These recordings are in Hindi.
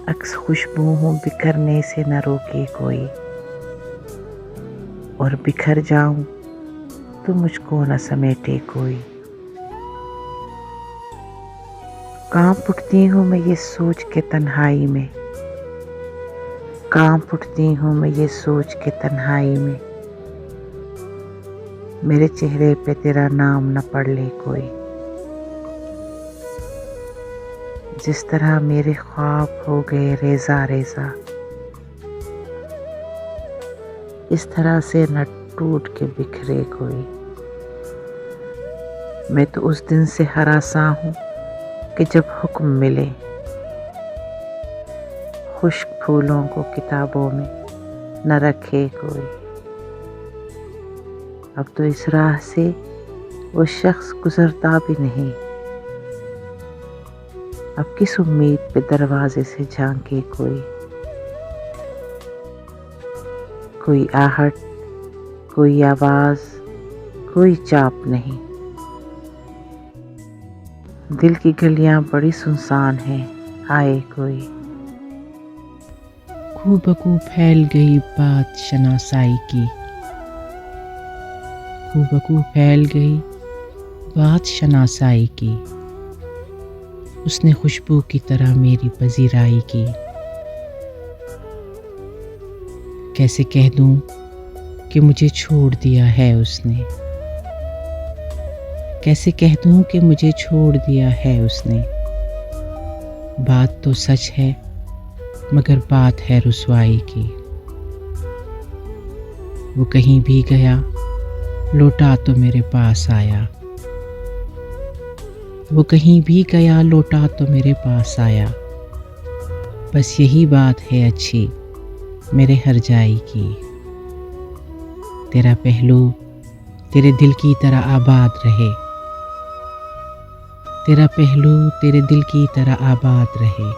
अक्स खुशबू हूँ बिखरने से न रोके कोई, और बिखर जाऊं तो मुझको न समेटे कोई। कांप उठती हूँ मैं ये सोच के तन्हाई में, कांप उठती हूँ मैं ये सोच के तन्हाई में, मेरे चेहरे पे तेरा नाम न पढ़ ले कोई। जिस तरह मेरे ख्वाब हो गए रेजा रेजा, इस तरह से न टूट के बिखरे कोई। मैं तो उस दिन से हरासा हूँ कि जब हुक्म मिले, खुश्क फूलों को किताबों में न रखे कोई। अब तो इस राह से वो शख्स गुजरता भी नहीं, अब किस उम्मीद पे दरवाजे से झांके कोई। कोई आहट, कोई आवाज, कोई चाप नहीं। दिल की गलियां बड़ी सुनसान हैं, आए कोई। खूबकू फैल गई बात शनासाई की, खूबकू फैल गई बात शनासाई की। उसने खुशबू की तरह मेरी पजीराई की। कैसे कह दूं कि मुझे छोड़ दिया है उसने, कैसे कह दूं कि मुझे छोड़ दिया है उसने। बात तो सच है मगर बात है रुसवाई की। वो कहीं भी गया लौटा तो मेरे पास आया, वो कहीं भी गया लौटा तो मेरे पास आया। बस यही बात है अच्छी मेरे हरजाई की। तेरा पहलू तेरे दिल की तरह आबाद रहे, तेरा पहलू तेरे दिल की तरह आबाद रहे।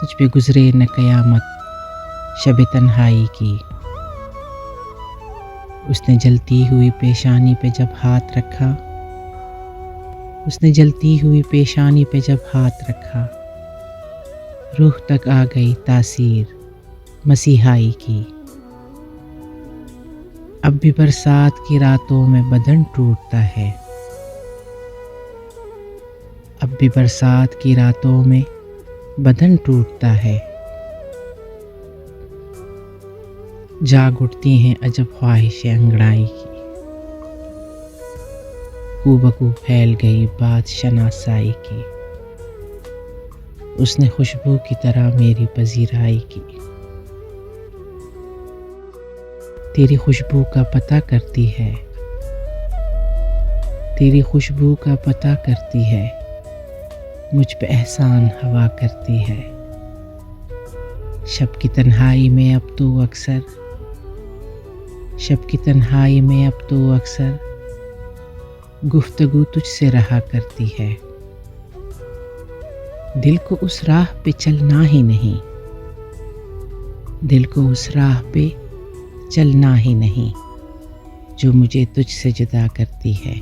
तुझ पे गुजरे न कयामत शब तन्हाई की। उसने जलती हुई पेशानी पे जब हाथ रखा, उसने जलती हुई पेशानी पे जब हाथ रखा, रूह तक आ गई तासीर मसीहाई की। अब भी बरसात की रातों में बदन टूटता है, अब भी बरसात की रातों में बदन टूटता है। जाग उठती हैं अजब ख्वाहिशें अंगड़ाई की। खूबकू फैल गई बात शनासाई की। उसने खुशबू की तरह मेरी पजीराई की। तेरी खुशबू का पता करती है, तेरी खुशबू का पता करती है, मुझ पे एहसान हवा करती है। शब की तन्हाई में अब तो अक्सर, शब की तन्हाई में अब तो अक्सर गुफ्तगू तुझसे रहा करती है। दिल को उस राह पे चलना ही नहीं, दिल को उस राह पे चलना ही नहीं जो मुझे तुझसे जुदा करती है।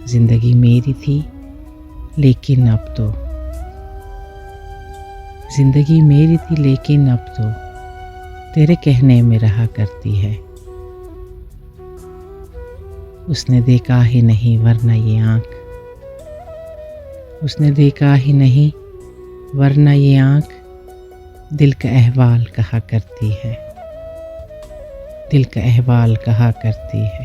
जिंदगी मेरी थी लेकिन अब तो, जिंदगी मेरी थी लेकिन अब तो तेरे कहने में रहा करती है। उसने देखा ही नहीं वरना ये आँख, उसने देखा ही नहीं वरना ये आँख दिल का अहवाल कहा करती है, दिल का अहवाल कहा करती है।